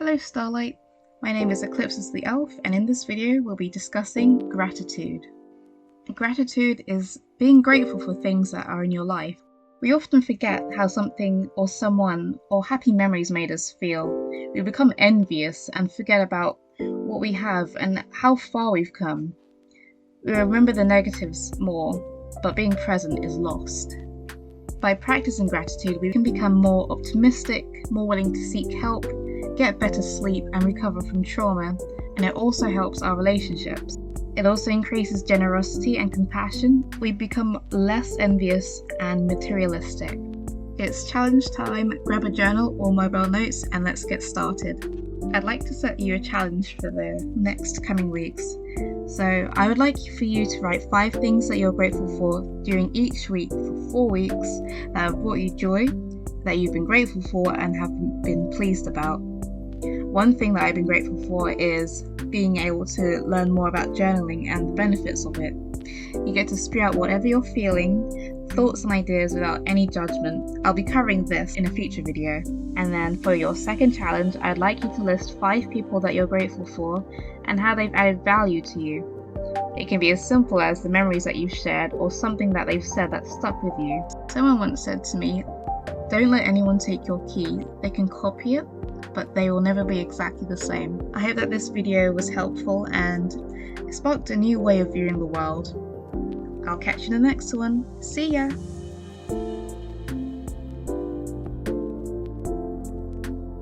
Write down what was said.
Hello Starlight, my name is Eclipses the Elf, and in this video we'll be discussing gratitude. Gratitude is being grateful for things that are in your life. We often forget how something or someone or happy memories made us feel. We become envious and forget about what we have and how far we've come. We remember the negatives more, but being present is lost. By practicing gratitude, we can become more optimistic, more willing to seek help, get better sleep and recover from trauma, and it also helps our relationships. It also increases generosity and compassion. We become less envious and materialistic. It's challenge time. Grab a journal or mobile notes and let's get started. I'd like to set you a challenge for the next coming weeks. So I would like for you to write 5 things that you're grateful for during each week for 4 weeks that have brought you joy, that you've been grateful for and have been pleased about. One thing that I've been grateful for is being able to learn more about journaling and the benefits of it. You get to spew out whatever you're feeling, thoughts and ideas without any judgment. I'll be covering this in a future video. And then for your second challenge, I'd like you to list 5 people that you're grateful for and how they've added value to you. It can be as simple as the memories that you've shared or something that they've said that stuck with you. Someone once said to me, "Don't let anyone take your key. They can copy it, but they will never be exactly the same." I hope that this video was helpful and it sparked a new way of viewing the world. I'll catch you in the next one. See ya!